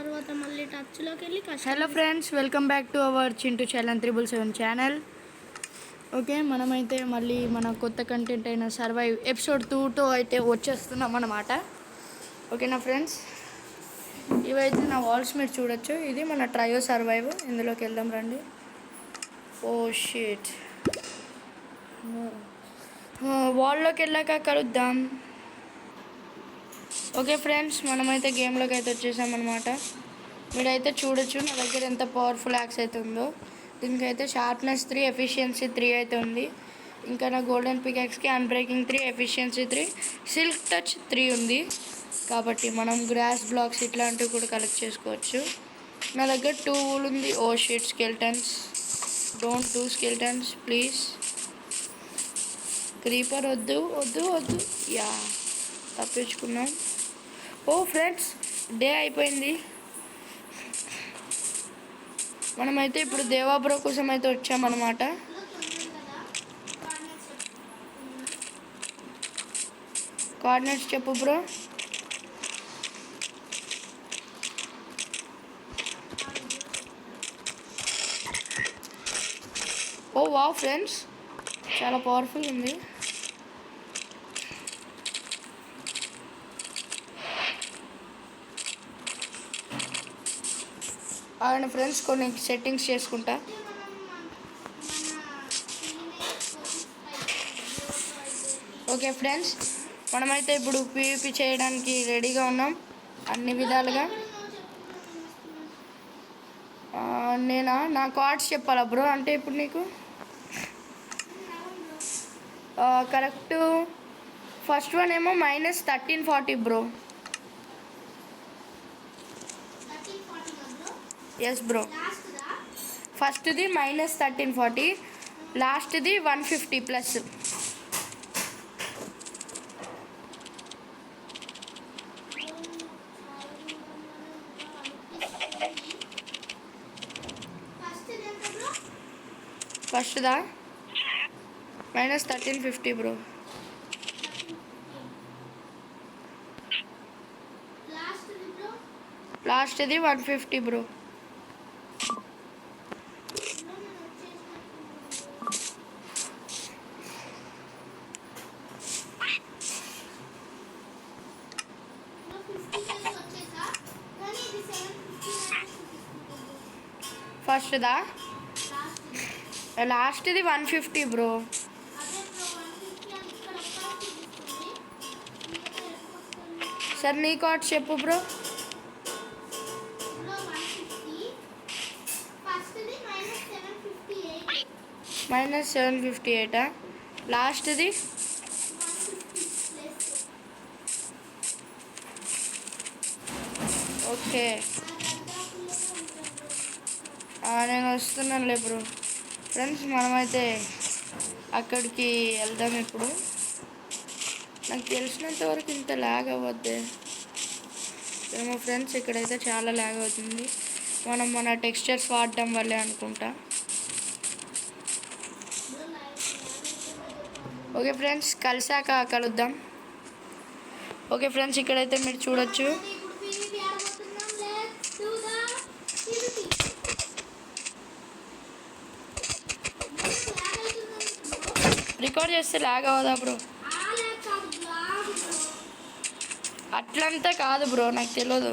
తర్వాత మళ్ళీ టచ్లోకి వెళ్ళి hello friends, welcome back to our Chintu channel 777 channel. Okay, మనమైతే మళ్ళీ మన కొత్త కంటెంట్ అయిన సర్వైవ్ ఎపిసోడ్ 2తో అయితే వచ్చేస్తున్నాం అన్నమాట. ఓకేనా ఫ్రెండ్స్, ఇవైతే నా వాల్స్ మీరు చూడొచ్చు. ఇది మన ట్రయో సర్వైవ్. ఇందులోకి వెళ్దాం రండి. ఓ షిట్, వాల్లోకి వెళ్ళాక కలుద్దాం. ఓకే ఫ్రెండ్స్, మనమైతే గేమ్లోకి అయితే వచ్చేసామన్నమాట. మీరైతే చూడొచ్చు నా దగ్గర ఎంత పవర్ఫుల్ యాక్స్ అయితే ఉందో. దీనికైతే షార్ప్నెస్ 3, ఎఫిషియన్సీ 3 అయితే ఉంది. ఇంకా నా గోల్డెన్ పికాక్స్కి అన్బ్రేకింగ్ 3, ఎఫిషియన్సీ 3, సిల్క్ టచ్ 3 ఉంది. కాబట్టి మనం గ్రాస్ బ్లాక్స్ ఇట్లాంటివి కూడా కలెక్ట్ చేసుకోవచ్చు. నా దగ్గర 2 వూల్ ఉంది. Oh shit, skeletons, don't 2 skeletons please. Creeper వద్దు వద్దు వద్దు. యా, తప్పించుకున్నాం. ఓ ఫ్రెండ్స్, డే అయిపోయింది. మనమైతే ఇప్పుడు దేవా బ్రో కోసం అయితే వచ్చామన్నమాట. కోఆర్డినేట్స్ చెప్పు బ్రో. ఓ వావ్ ఫ్రెండ్స్, చాలా పవర్ఫుల్ ఉంది. ఆయన ఫ్రెండ్స్ కొన్ని సెట్టింగ్స్ చేసుకుంటా. ఓకే ఫ్రెండ్స్, మనమైతే ఇప్పుడు పీవీపీ చేయడానికి రెడీగా ఉన్నాం అన్ని విధాలుగా. నా కార్డ్స్ చెప్పాలా బ్రో? అంటే ఇప్పుడు నీకు కరెక్ట్ ఫస్ట్ వన్ ఏమో -1340 బ్రో. ఎస్ బ్రో, ఫస్ట్ది -1340, లాస్ట్ది 150 ప్లస్. ఫస్ట్దా -1350 బ్రో. లాస్ట్ది 150 బ్రో. ఫస్ట్దా లాస్ట్ది 150 బ్రో. సార్ నీ కార్డ్ చెప్పు బ్రో. -758, లాస్ట్ది ఓకే. నేను వస్తున్నానులే బ్రో. ఫ్రెండ్స్, మనమైతే అక్కడికి వెళ్దాం ఇప్పుడు. నాకు తెలిసినంత వరకు ఇంత ల్యాగ్ అవ్వద్దే ఏమో ఫ్రెండ్స్. ఇక్కడైతే చాలా ల్యాగ్ అవుతుంది. మన టెక్స్చర్స్ వాడడం వల్లే అనుకుంటా. ఓకే ఫ్రెండ్స్, కలిసాక కలుద్దాం. ఓకే ఫ్రెండ్స్, ఇక్కడైతే మీరు చూడొచ్చు. రికార్డ్ చేస్తే ల్యాగ్ అవ్వదా బ్రో? అట్లంతా కాదు బ్రో, నాకు తెలియదు.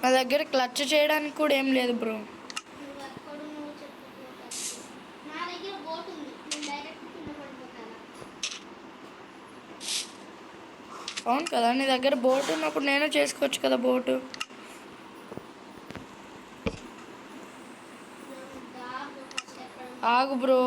నా దగ్గర క్లచ్ చేయడానికి కూడా ఏం లేదు బ్రో. అవును కదా, నీ దగ్గర బోట్ ఉన్నప్పుడు నేను చేసుకోవచ్చు కదా బోటు. ఆగు బ్రో.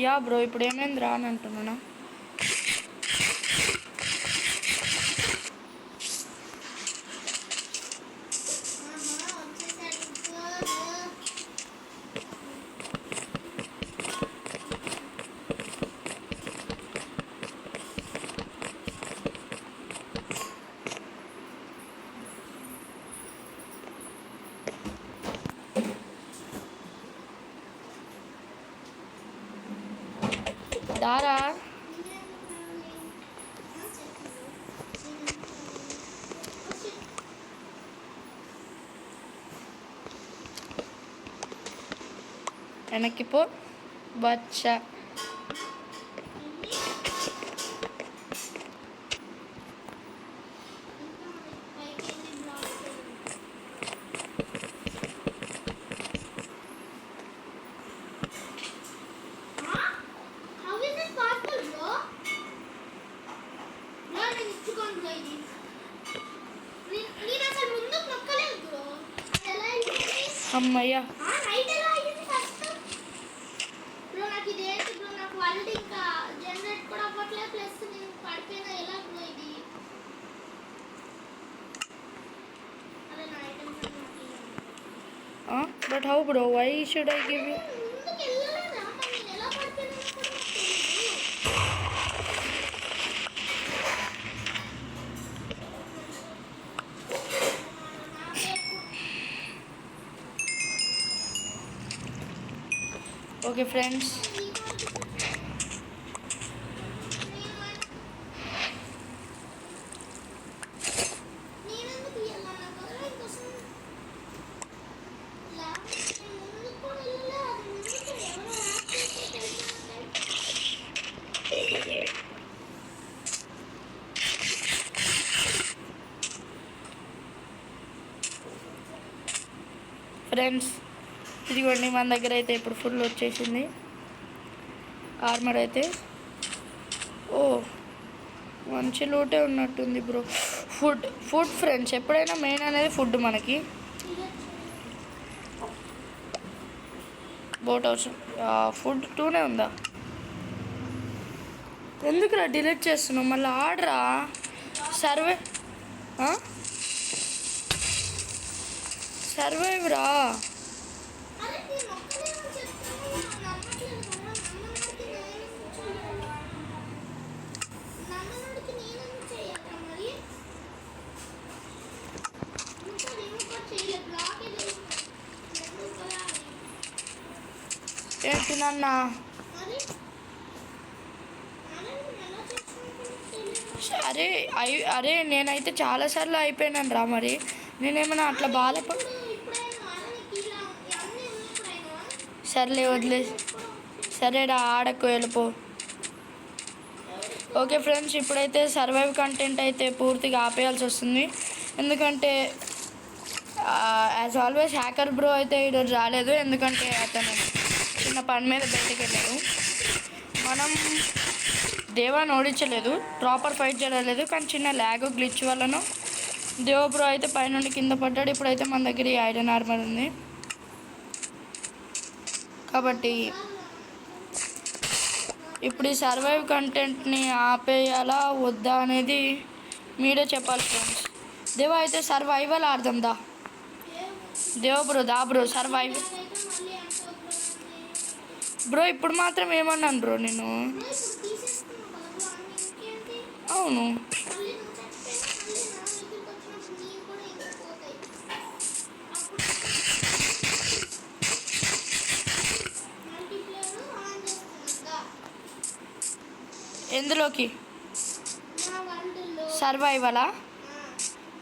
యా బ్రో ఇప్పుడు ఏమైంది రా అని అంటున్నానా? దారా వెనక్కి పో బచ్చా. అమ్మయ్యా but how bro, why should I give you? Okay friends, ఇదిగోండి మన దగ్గర అయితే ఇప్పుడు ఫుల్ వచ్చేసింది ఆర్మర్ అయితే. ఓ మంచి లూటే ఉన్నట్టుంది బ్రో. ఫుడ్ ఫ్రెండ్స్, ఎప్పుడైనా మెయిన్ అనేది ఫుడ్ మనకి. బోట్ హౌస్ ఫుడ్ 2నే ఉందా? ఎందుకురా డిలీట్ చేస్తున్నావు? మళ్ళీ ఆడరా సర్వైవ్ రా. ఏంటి నాన్న? అరే నేనైతే చాలాసార్లు అయిపోయినాను రా. మరి నేనేమన్నా అట్లా బాధపడి సర్లే వదిలే. సరేరా ఆడకు వెళ్ళిపో. ఓకే ఫ్రెండ్స్, ఇప్పుడైతే సర్వైవ్ కంటెంట్ అయితే పూర్తిగా ఆపేయాల్సి వస్తుంది. ఎందుకంటే యాజ్ ఆల్వేస్ హ్యాకర్ బ్రో అయితే ఈరోజు రాలేదు. ఎందుకంటే అతను చిన్న పని మీద బయటకు వెళ్ళాడు. మనం దేవాన్ని ఓడించలేదు, ప్రాపర్ ఫైట్ చేయలేదు. కానీ చిన్న ల్యాగ్ గ్లిచ్ వల్లనో దేవ బ్రో అయితే పైనుండి కింద పడ్డాడు. ఇప్పుడైతే మన దగ్గర ఈ ఐరన్ ఆర్మర్ ఉంది కాబట్టి ఇప్పుడు ఈ సర్వైవ్ కంటెంట్ని ఆపేయాలా వద్దా అనేది మీరే చెప్పాలి ఫ్రెండ్స్. దేవ అయితే సర్వైవల్ ఆడదాం దా. దేవ బ్రో దా బ్రో సర్వైవ్ బ్రో. ఇప్పుడు మాత్రం ఏమన్నాను బ్రో నేను? అవును ఎందులోకి? సర్వైవలా?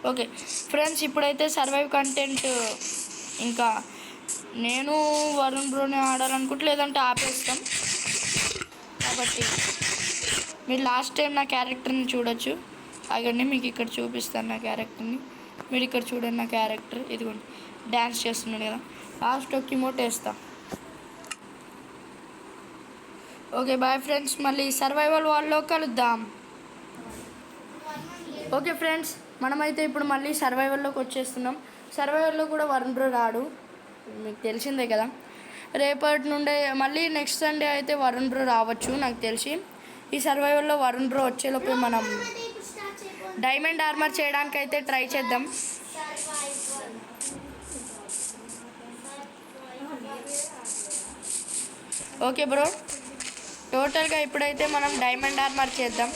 ఓకే ఫ్రెండ్స్, ఇప్పుడైతే సర్వైవ్ కంటెంట్ ఇంకా నేను వరుణ్ బ్రోనే ఆడాలనుకుంటే, లేదంటే ఆపేస్తాం. కాబట్టి మీరు లాస్ట్ టైం నా క్యారెక్టర్ని చూడొచ్చు. అలాగని మీకు ఇక్కడ చూపిస్తాను నా క్యారెక్టర్ని. మీరు ఇక్కడ చూడండి నా క్యారెక్టర్. ఇదిగోండి డ్యాన్స్ చేస్తున్నాడు కదా. లాస్ట్ ఒక ఇమోట్ వేస్తా. ఓకే బాయ్ ఫ్రెండ్స్, మళ్ళీ సర్వైవల్ వాల్లో కలుద్దాం. ఓకే ఫ్రెండ్స్, మనమైతే ఇప్పుడు మళ్ళీ సర్వైవల్లోకి వచ్చేస్తున్నాం. సర్వైవల్లో కూడా వరుణ్ బ్రో రాడు, మీకు తెలిసిందే కదా. రేపటి నుండే మళ్ళీ నెక్స్ట్ సండే అయితే వరుణ్ బ్రో రావచ్చు నాకు తెలిసి. ఈ సర్వైవల్లో వరుణ్ బ్రో వచ్చేలోపే మనం డైమండ్ ఆర్మర్ చేయడానికి అయితే ట్రై చేద్దాం. ఓకే బ్రో, టోటల్గా ఇప్పుడైతే మనం డైమండ్ ఆర్మర్ చేద్దాం.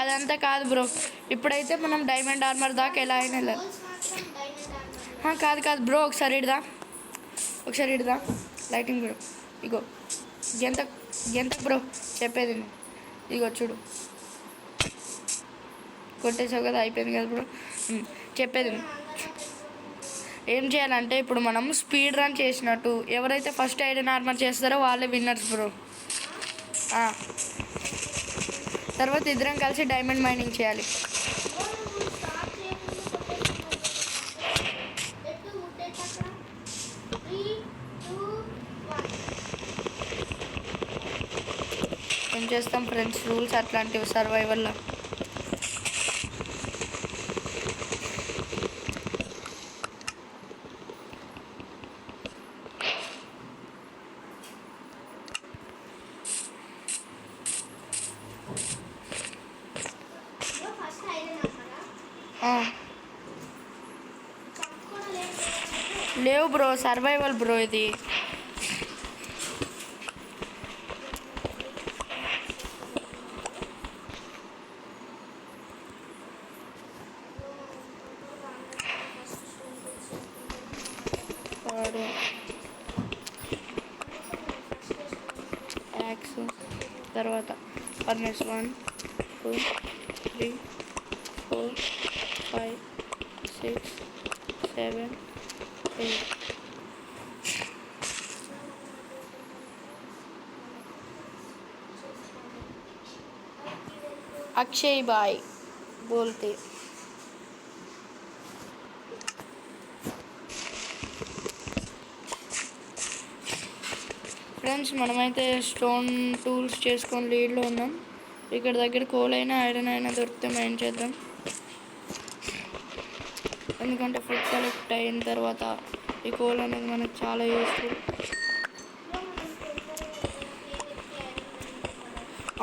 అదంతా కాదు బ్రో, ఇప్పుడైతే మనం డైమండ్ ఆర్మర్ దాకా ఎలా అయినా వెళ్ళాలి. కాదు బ్రో, ఒకసారి ఇడదా లైటింగ్ బ్రో. ఇగో ఎంత బ్రో చెప్పేది, ఇగో చూడు, కొట్టేసావు కదా, అయిపోయింది కదా బ్రో. చెప్పేది ఏం చేయాలంటే ఇప్పుడు మనం స్పీడ్ రన్ చేసినట్టు ఎవరైతే ఫస్ట్ ఐరన్ ఆర్మర్ చేస్తారో వాళ్ళే విన్నర్స్ బ్రో. తర్వాత ఇద్దరం కలిసి డైమండ్ మైనింగ్ చేయాలి. ఏం చేస్తాం ఫ్రెండ్స్, రూల్స్ అట్లాంటివి సర్వైవల్లో. లేవు బ్రో, సర్వైవల్ బ్రో ఇది. యాక్స్ తర్వాత ఫర్నెస్ 1 2 3 4 5 6 7 8. అక్షయ్ బాయ్ బోల్తే. ఫ్రెండ్స్ మనమైతే స్టోన్ టూల్స్ చేసుకొని లీడ్లో ఉన్నాం. ఇక్కడ దగ్గర కోల్ అయినా ఐరన్ అయినా దొరికితే మైన్ చేద్దాం. ఎందుకంటే ఫుడ్ కలెక్ట్ అయిన తర్వాత ఈ కోల్ అనేది మనకు చాలా యూస్ఫుల్.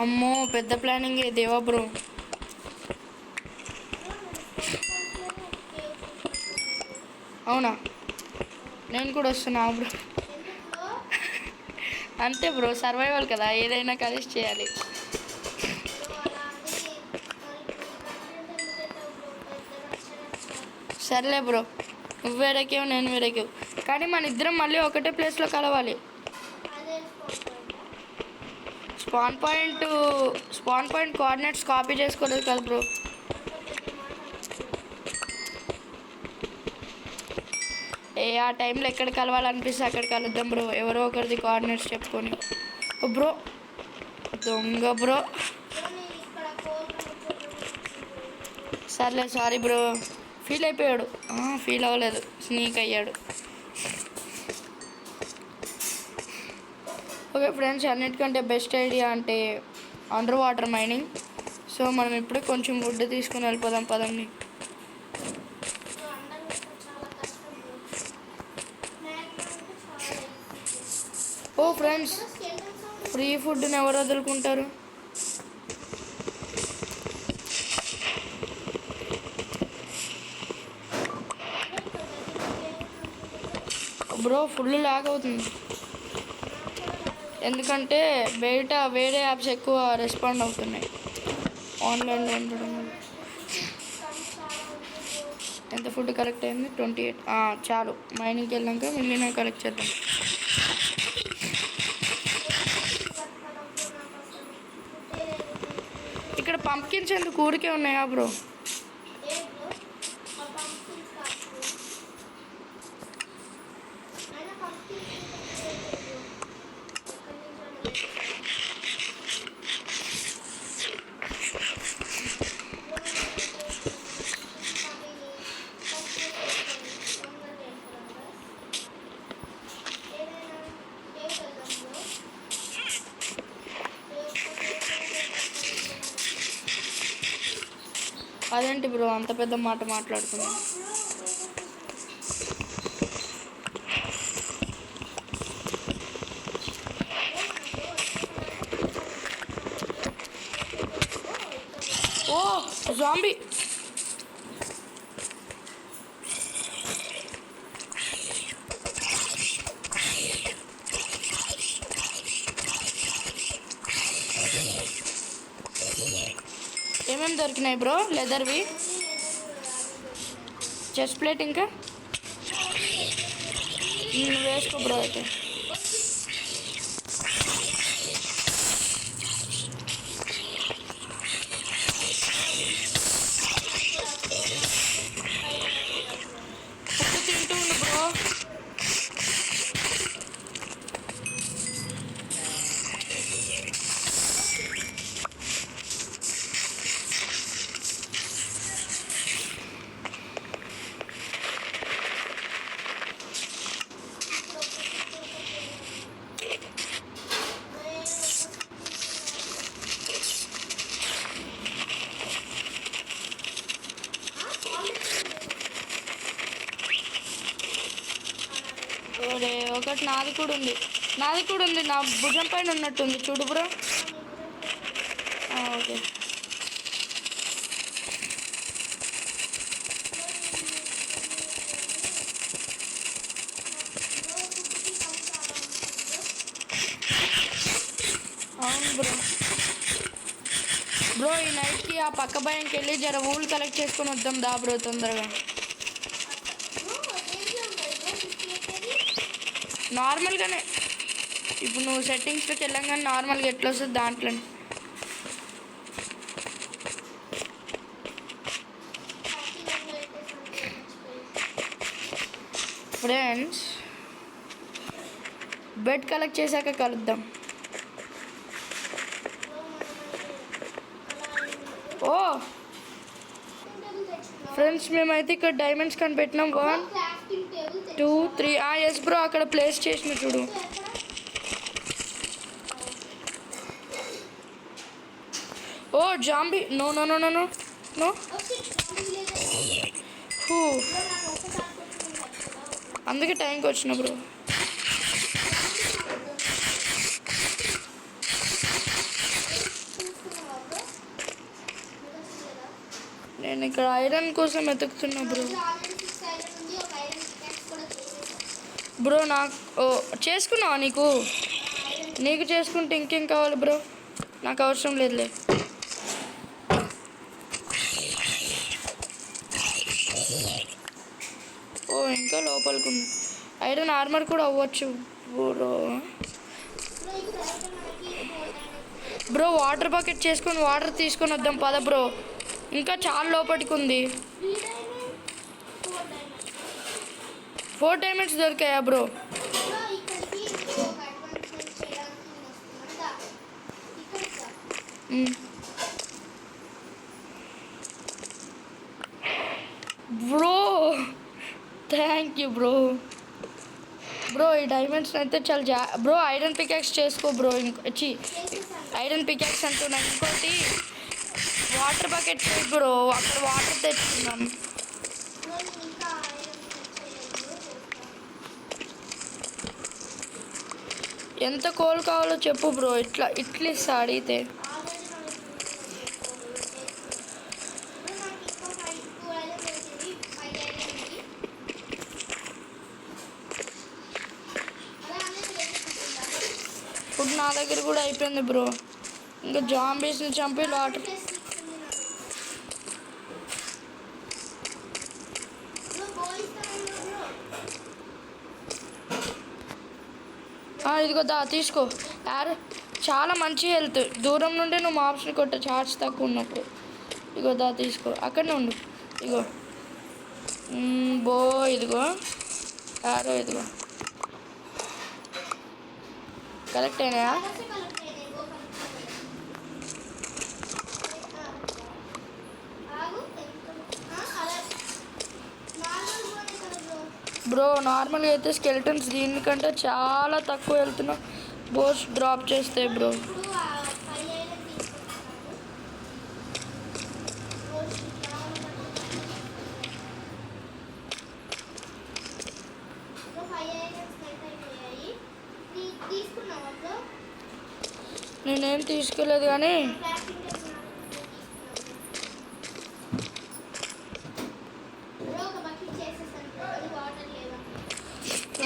అమ్మో పెద్ద ప్లానింగ్ దేవా బ్రో. అవునా, నేను కూడా వస్తున్నా బ్రో. అంతే బ్రో, సర్వైవల్ కదా, ఏదైనా కలిసి చేయాలి. సర్లే బ్రో, నువ్వు వేరేకేవు నేను వేరేకేవు, కానీ మన ఇద్దరం మళ్ళీ ఒకటే ప్లేస్లో కలవాలి. స్పాన్ పాయింట్ కోఆర్డినేట్స్ కాపీ చేసుకోలేదు కదా బ్రో. ఆ టైంలో ఎక్కడ కలవాలనిపిస్తే అక్కడ కలుద్దాం బ్రో, ఎవరో ఒకరిది కోఆర్డినేట్స్ చెప్పుకొని. బ్రో దొంగ బ్రో. సర్లే సారీ బ్రో, ఫీల్ అయిపోయాడు. ఫీల్ అవ్వలేదు, స్నీక్ అయ్యాడు. ఓకే ఫ్రెండ్స్, అన్నిటికంటే బెస్ట్ ఐడియా అంటే అండర్ వాటర్ మైనింగ్. సో మనం ఇప్పుడే కొంచెం వుడ్ తీసుకుని వెళ్ళిపోదాం పదండి. ఓ ఫ్రెండ్స్, ఫ్రీ ఫుడ్ని ఎవరు వదులుకుంటారు? బ్రో ఫుల్ లాగ్ అవుతుంది, ఎందుకంటే బయట వేరే యాప్స్ ఎక్కువ రెస్పాండ్ అవుతున్నాయి ఆన్లైన్లో ఉండడం వల్ల. ఎంత ఫుడ్ కలెక్ట్ అయింది? 28. చాలు, మైనింగ్కి వెళ్ళాక మిగిలిన కలెక్ట్ చేద్దాం. ఇక్కడ పంప్కిన్స్ ఎందుకు ఊరికే ఉన్నాయా బ్రో? అదేంటి బ్రో అంత పెద్ద మాట మాట్లాడుతున్నా? ఓ జాంబీ! ఏమేమి దొరికినాయి బ్రో? లెదర్వి, చెస్ట్ ప్లేట్, ఇంకా వేసుకో బ్రో అయితే. ఉప్పు తింటూ ఉండు బ్రో. ఒరే ఒకటి నాది కూడా ఉంది, నా భుజం పైన ఉన్నట్టుంది చూడు బ్రో. ఓకే అవును బ్రో. బ్రో ఈ నైట్కి ఆ పక్క భయంకి వెళ్ళి జర ఊళ్ళు కలెక్ట్ చేసుకొని వద్దాం దా బ్రో తొందరగా. నార్మల్గానే ఇప్పుడు నువ్వు సెట్టింగ్స్లోకి వెళ్ళంగానే నార్మల్గా ఎట్లా వస్తుంది దాంట్లో. ఫ్రెండ్స్ బెడ్ కలెక్ట్ చేశాక కలుద్దాం. ఓ ఫ్రెండ్స్ మేమైతే ఇక్కడ డైమండ్స్ కనిపెట్టినాం. 1 2 3. ఎస్ బ్రో అక్కడ ప్లేస్ చేసిన చూడు. ఓ zombie! No no no no no no. అందుకే టైంకి వచ్చిన బ్రో. నేను ఇక్కడ ఐరన్ కోసం వెతుకుతున్నా బ్రో. బ్రో నాకు చేసుకున్నావా? నీకు చేసుకుంటే ఇంకేం కావాలి బ్రో? నాకు అవసరం లేదులే. ఇంకా లోపలికి ఉంది. ఐరన్ ఆర్మర్ కూడా అవ్వచ్చు బ్రో. బ్రో వాటర్ బకెట్ చేసుకొని వాటర్ తీసుకొని వద్దాం పద బ్రో. ఇంకా చాలా లోపలికి ఉంది. 4 డైమండ్స్ దొరికాయా bro? Bro thank you bro. Bro ఈ డైమండ్స్ అయితే చాలా బ్రో ఐరన్ పికాక్స్ చేసుకో బ్రో. ఐరన్ పికాక్స్ అంటున్నా. ఇంకోటి వాటర్ బకెట్ బ్రో, అక్కడ వాటర్ తెచ్చుకున్నాం. ఎంత కోల్ కావాలో చెప్పు బ్రో. ఇట్లా ఇస్తా అడిగితే. ఫుడ్ నా దగ్గర కూడా అయిపోయింది బ్రో. ఇంకా జాంబీస్ని చంపి వాటర్. ఇదిగో దా తీసుకో. చాలా మంచి హెల్త్. దూరం నుండి నువ్వు మాప్స్ని కొట్ట చార్జ్ తక్కువ ఉన్నప్పుడు. ఇదిగో దా తీసుకో. అక్కడనే ఉండు. ఇదిగో ఇదిగో ఇదిగో కరెక్ట్ అయినా బ్రో? నార్మల్గా అయితే స్కెల్టన్స్ దీనికంటే చాలా తక్కువ వెళ్తున్నా బోస్ డ్రాప్ చేస్తే బ్రో. నేనేం తీసుకోలేదు కానీ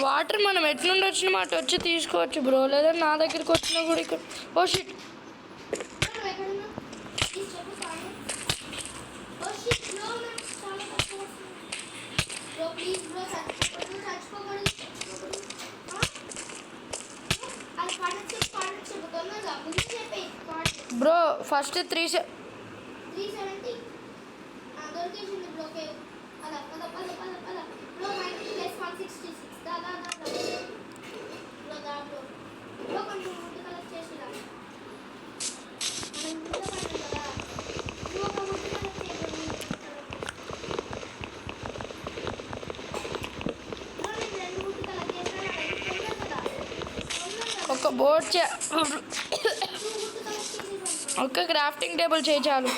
వాటర్ మనం ఎట్లుండి వచ్చిన మాట వచ్చి తీసుకోవచ్చు బ్రో, లేదా నా దగ్గరికి వచ్చినా కూడా ఇక్కడ. ఓ షిట్, బ్రో ఫస్ట్ 370 ఒక బోట్ ఒక క్రాఫ్టింగ్ టేబుల్ చేయి చాలు.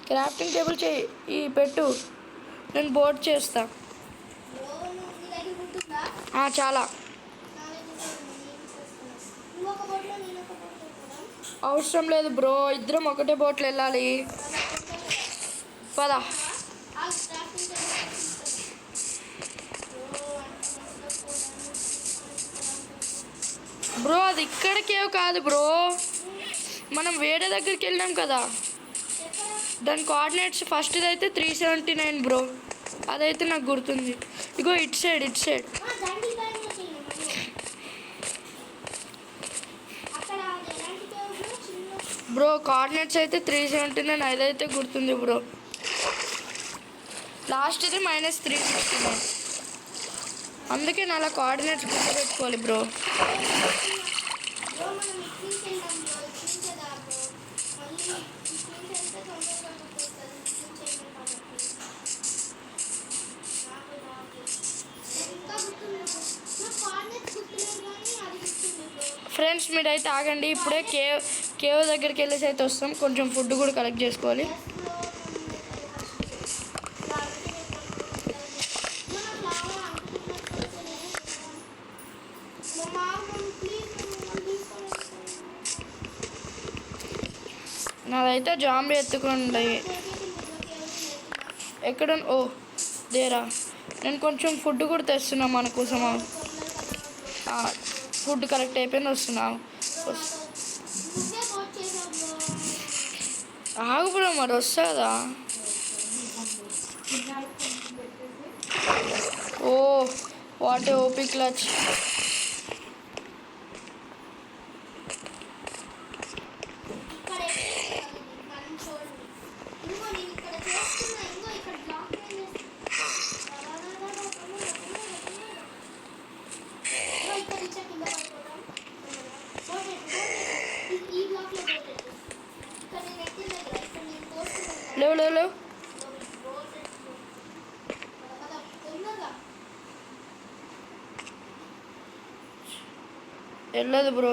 క్రాఫ్టింగ్ టేబుల్ చేయి ఈ పెట్టు, నేను బోట్ చేస్తా. చాలా అవసరం లేదు బ్రో, ఇద్దరం ఒకటే బోట్లో వెళ్ళాలి. పదా బ్రో, అది ఇక్కడికేవ్ కాదు బ్రో, మనం వేరే దగ్గరికి వెళ్ళాం కదా, దాని కోఆర్డినేట్స్ ఫస్ట్ది అయితే 379 బ్రో, అదైతే నాకు గుర్తుంది. ఇగో ఇటు సైడ్ బ్రో కోఆర్డినేట్స్ అయితే 379, అదైతే గుర్తుంది బ్రో. లాస్ట్ది -369, అందుకే నా అలా కోఆర్డినేట్స్ గుర్తుపెట్టుకోవాలి బ్రో. ఫ్రెండ్స్ మీరైతే ఆగండి, ఇప్పుడే కేవ్ దగ్గరికి వెళ్ళేసి అయితే వస్తాం. కొంచెం ఫుడ్ కూడా కలెక్ట్ చేసుకోవాలి. నాదైతే జాంబీ ఎత్తుకుండే ఎక్కడ. ఓ దేరా, నేను కొంచెం ఫుడ్ కూడా తెస్తున్నా మన కోసమా. ఫుడ్ కరెక్ట్ అయిపోయింది, వస్తున్నా. ఆగు బ్రో, మరి వస్తుందా? Oh what OP clutch. లేవు వెళ్ళదు బ్రో,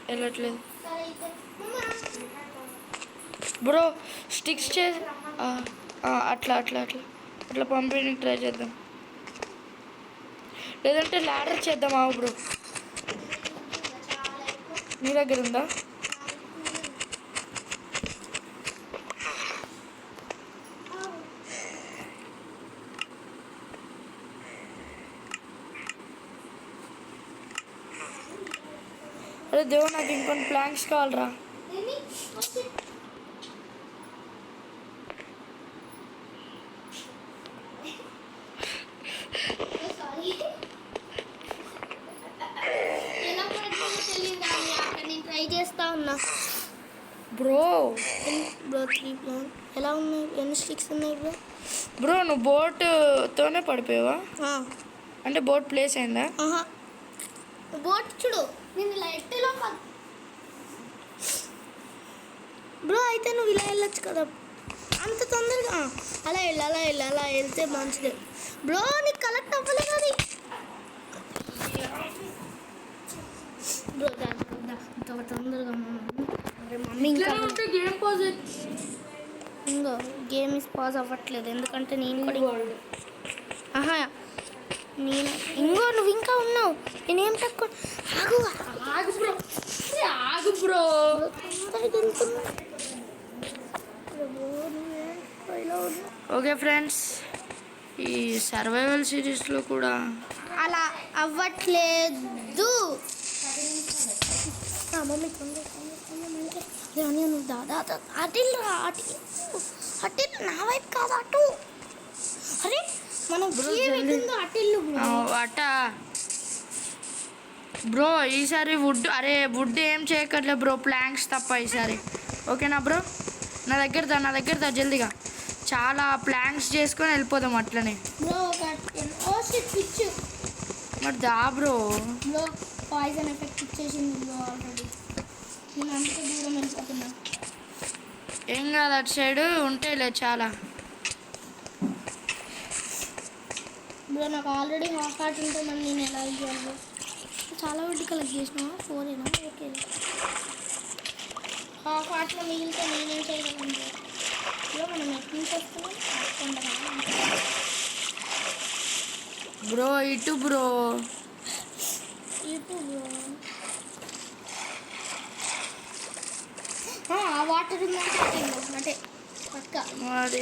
వెళ్ళట్లేదు బ్రో. స్టిక్స్ చేసి అట్లా పంపిణీ ట్రై చేద్దాం, లేదంటే ల్యాడర్ చేద్దాం. బ్రో నీ దగ్గర ఉందా? అరే దేవ, నాకు ఇంకొన్ని ప్లాంక్స్ కావాలరా. బ్రో 3 ఎలా ఉన్నాయి? ఎన్ని స్టిక్స్ ఉన్నాయి బ్రో? బ్రో నువ్వు బోట్తోనే పడిపోయావా? అంటే బోట్ ప్లేస్ అయిందా? బోట్ చూడు, నేను ఇలా ఎట్టేలో బ్రో. అయితే నువ్వు ఇలా వెళ్ళొచ్చు కదా అంత తొందరగా. అలా వెళ్తే మంచిది బ్రో. నీకు కలెక్ట్ అవ్వలేదు అది బ్రో. తొందరగా మమ్మీ ఇంకా గేమ్ పాజ్ ఇంకో గేమ్ ఇస్ పాజ్ అవ్వట్లేదు ఎందుకంటే నేను కూడా ఆహా నేను నువ్వు ఇంకా ఉన్నావు నేనేం తక్కువ ఆగు బ్రో ఓకే ఫ్రెండ్స్ ఈ సర్వైవల్ సిరీస్లో కూడా అలా అవ్వట్లేదు మమ్మీ నువ్వు దాదా అటిల్ నా వైపు కాదు అటు అరే మనం అటిల్లు అట బ్రో ఈసారి వుడ్ ఏం చేయక్కర్లేదు బ్రో ప్లాంక్స్ తప్ప ఈసారి ఓకేనా బ్రో నా దగ్గర దా జల్దిగా చాలా ప్లాంక్స్ చేసుకొని వెళ్ళిపోదాం అట్లనే మరి దా బ్రో పాయిజన్ ఎఫెక్ట్ ఇచ్చేసింది బ్రో ఆల్రెడీ నేను అంత దూరం వెళ్ళిపోతున్నా ఏం కాదు అటు సైడ్ ఉంటాయిలే చాలా బ్రో నాకు ఆల్రెడీ హాఫ్ హార్ట్ ఉంటే మరి నేను ఎలా ఇవ్వాలి చాలా వడ్డీ కలెక్ట్ చేసినావా 4 ఓకే హాఫ్ హార్ట్లో మిగిలితే నేనేం చేయగలను బ్రో మనం ఎక్కడి నుంచి వస్తున్నాం బ్రో ఇటు బ్రో ఆ వాటర్ ఉందంటే పక్క మరి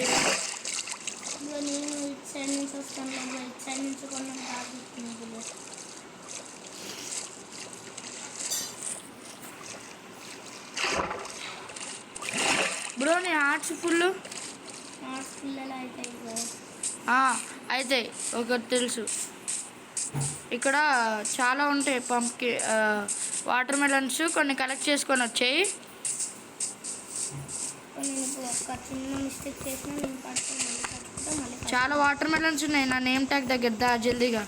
బ్రో నేను ఇటు సైడ్ నుంచి వస్తాను బ్రో ఇటు సైడ్ నుంచి కొన్నాను తాగుతుంది బ్రో బ్రో నీ హార్ట్స్ ఫుల్ ఎలా అవుతాయి బ్రో అయితే ఒకటి తెలుసు ఇక్కడ చాలా ఉంటాయి పంప్కి వాటర్ మెలన్స్ కొన్ని కలెక్ట్ చేసుకొని వచ్చాయి నేను ఇప్పుడు ఒక చిన్న మిస్టేక్ చేసినా నేను పట్టుకుంటా మళ్ళీ చాలా వాటర్ మెలన్స్ ఉన్నాయి నా నేమ్ ట్యాగ్ దగ్గర దా జల్దీగా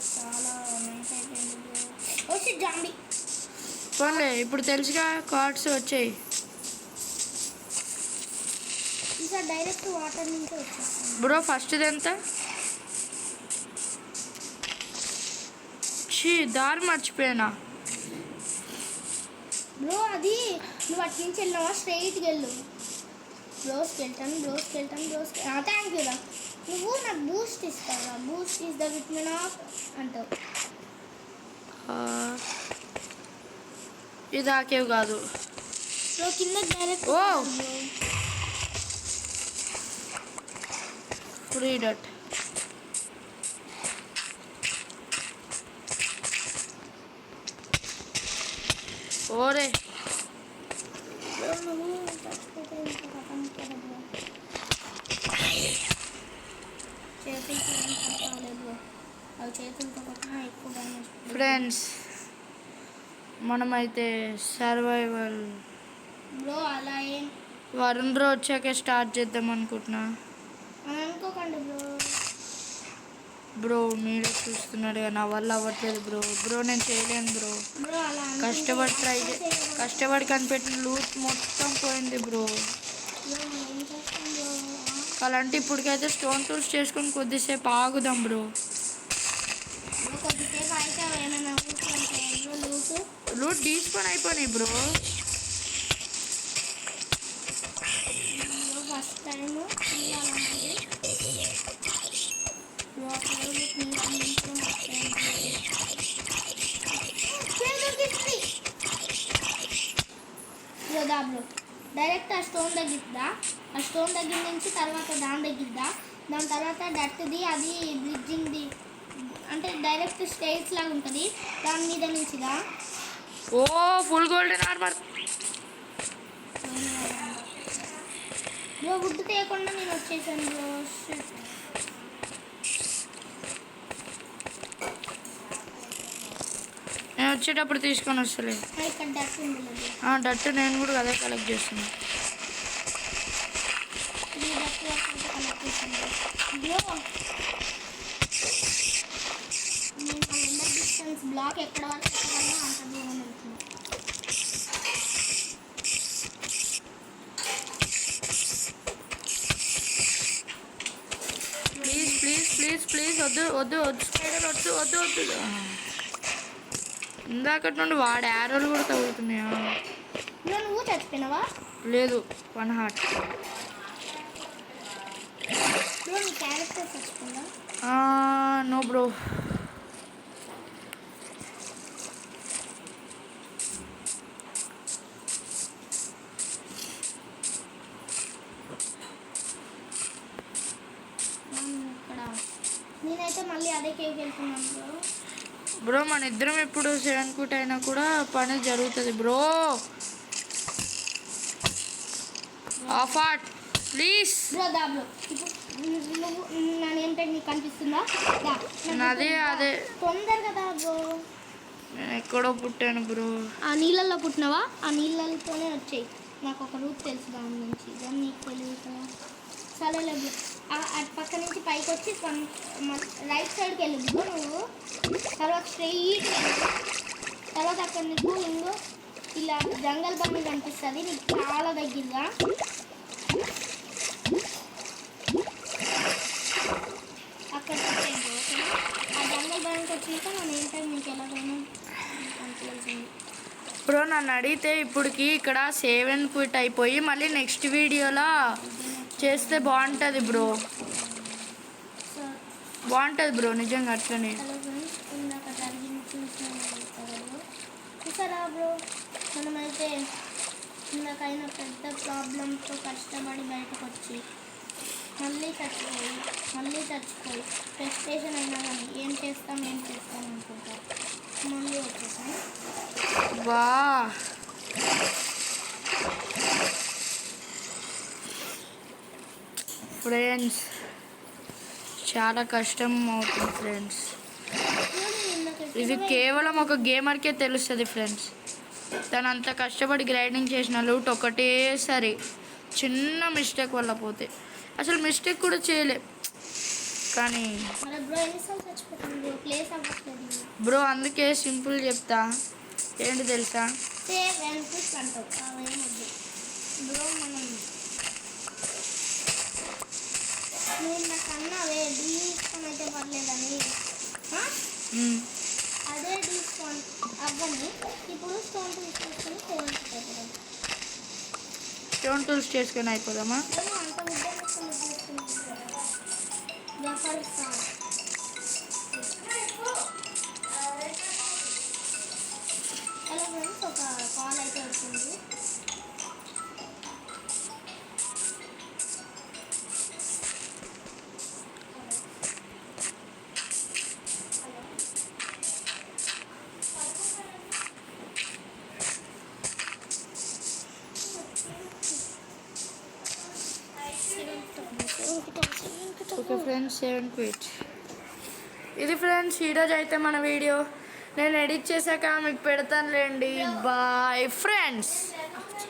చాలా నైట్ అయిపోయింది బ్రో వచ్చి జాంబీ పోన్లే ఇప్పుడు తెలుసుగా కార్డ్స్ వచ్చాయి ఇంకా డైరెక్ట్ వాటర్ నుంచి వచ్చేస్తాను బ్రో ఫస్ట్ది ఎంత దారి మర్చిపోయానా బ్రో అది నువ్వు అటు నుంచి వెళ్ళినావా స్ట్రైట్కి వెళ్ళు బ్రోస్కి వెళ్తాను థ్యాంక్ యూ రా నువ్వు నాకు బూస్ట్ ఇస్తావా Boost is the vitamin of అంటావు ఇది ఆకేవ్ కాదు బ్రో కింద డైరెక్ట్ ఓ ఫ్రీడట్ ఓరే బ్రో నువ్వు చచ్చిపోతే ఇంకా కథం కదా బ్రో చేతులతో కాలే బ్రో అవి చేతులతో కొట్టినా ఎక్కువ డ్యామేజ్ ఫ్రెండ్స్ మనమైతే సర్వైవల్ బ్రో అలా ఏం వరుణ్ బ్రో వచ్చాకే స్టార్ట్ చేద్దాం అనుకుంటున్నా అనుకోకండి బ్రో మీరే చూస్తున్నాడు నా వల్ల అవ్వట్లేదు బ్రో నేను చేయలేను బ్రో బ్రో అలా కష్టపడి కనిపెట్టిన లూట్ మొత్తం పోయింది బ్రో అలాంటి ఇప్పటికైతే స్టోన్ టూల్స్ చేసుకొని కొద్దిసేపు ఆగుదాం బ్రో కొద్దిసేపు అయితే ఏమైనా లూట్ తీసుకొని అయిపోయినాయి bro first time bro direct ఆ స్టోన్ తగ్గిద్దా ఆ స్టోన్ దగ్గర నుంచి తర్వాత దాని తగ్గిద్దా దాని తర్వాత డట్ది అది బ్రిడ్జింగ్ది అంటే డైరెక్ట్ స్టేట్స్ లాగా ఉంటుంది దాని మీద నుంచిదా ఓ full golden armour bro wood తీయకుండా నేను వచ్చేసాను బ్రో నేను వచ్చేటప్పుడు తీసుకొని వస్తలే ఇక్కడ డట్ ఉంది డట్టు నేను కూడా అదే కలెక్ట్ చేస్తున్నాను బ్రో నేను ఎండర్ డిస్టెన్స్ బ్లాక్ ఎక్కడ వరకు ఎక్కడన్నా అంత దూరం వెళ్తుంది ప్లీజ్ వద్దు స్పైడర్ వద్దు ఇందాకటి నుండి వాడి యారోలు కూడా తగులుతున్నాయా నువ్వు చచ్చిపోయినావా? లేదు 1 హార్ట్. బ్రో నీ క్యారెక్టర్ చచ్చిపోయిందా? No bro. ఇక్కడ నేనైతే మళ్ళీ అదే కేక్ వెళ్తున్నాను బ్రో. బ్రో మన ఇద్దరం ఇప్పుడు 7 క్విట్ అయినా కూడా పని జరుగుతుంది bro. Half heart please bro దా బ్రో. ఇప్పుడు నువ్వు నా నేమ్ ట్యాగ్ నీకు కనిపిస్తుందా? అదే అదే తొందరగా దా బ్రో. నేను ఎక్కడో పుట్టాను బ్రో. ఆ నీళ్ళల్లో పుట్టినావా? ఆ నీళ్ళతోనే వచ్చాయి. నాకు ఒక రూట్ తెలుసు దాని నుంచి. దాన్ని నీకు తెలియదు కదా. సరేలే బ్రో. అటు పక్క నుంచి పైకి వచ్చి రైట్ సైడ్కి వెళ్ళి బ్రో నువ్వు. తర్వాత స్ట్రెయిట్ తర్వాత అక్కడ నీకు ఇంకో ఇలా జంగల్ బండి కనిపిస్తుంది నీకు చాలా దగ్గరగా. అక్కడ ఓకేనా? ఆ జంగల్ బండికి వచ్చాక నేను ఏంటంటే మీకు ఎలాగైనా తెలిసింది. బ్రో నన్ను అడిగితే ఇప్పటికి ఇక్కడ 7 క్విట్ అయిపోయి మళ్ళీ నెక్స్ట్ వీడియోలో చేస్తే బాగుంటుంది బ్రో. బాగుంటుంది బ్రో నిజంగా అట్లనే. హలో ఫ్రెండ్స్, ఇందాక జరిగింది చూసారా బ్రో? మనమైతే ఇందాకైనా పెద్ద ప్రాబ్లంతో కష్టపడి బయటకు వచ్చి మళ్ళీ చచ్చిపోయి ఫ్రస్ట్రేషన్ అయినా కానీ ఏం చేస్తాం అనుకుంటాం. మళ్ళీ వచ్చేసాం. వా ఫ్రెండ్స్ చాలా కష్టం అవుతుంది ఫ్రెండ్స్. ఇది కేవలం ఒక గేమర్కే తెలుస్తుంది ఫ్రెండ్స్. తను అంత కష్టపడి గ్రైండింగ్ చేసిన లూట్ ఒకటేసారి చిన్న మిస్టేక్ వల్ల పోతే అసలు మిస్టేక్ కూడా చేయలే. కానీ బ్రో అందుకే సింపుల్ చెప్తా ఏంటి తెలుసా? బ్రో మనం నేను నాకన్నా అవే డిస్కౌంట్ అయితే పర్లేదని అదే డిస్కౌంట్ అవ్వని ఇప్పుడు స్టోన్ టూల్స్ చేసుకొని స్టోన్ టూల్స్ చేసుకొని అయిపోదామా? అంత హలో ఫ్రెండ్స్, ఒక కాల్ అయితే వచ్చింది. Okay friends 7 quit. ఇది ఫ్రెండ్స్ ఈరోజు అయితే మన వీడియో. నేను ఎడిట్ చేశాక మీకు పెడతానులేండి. Bye friends.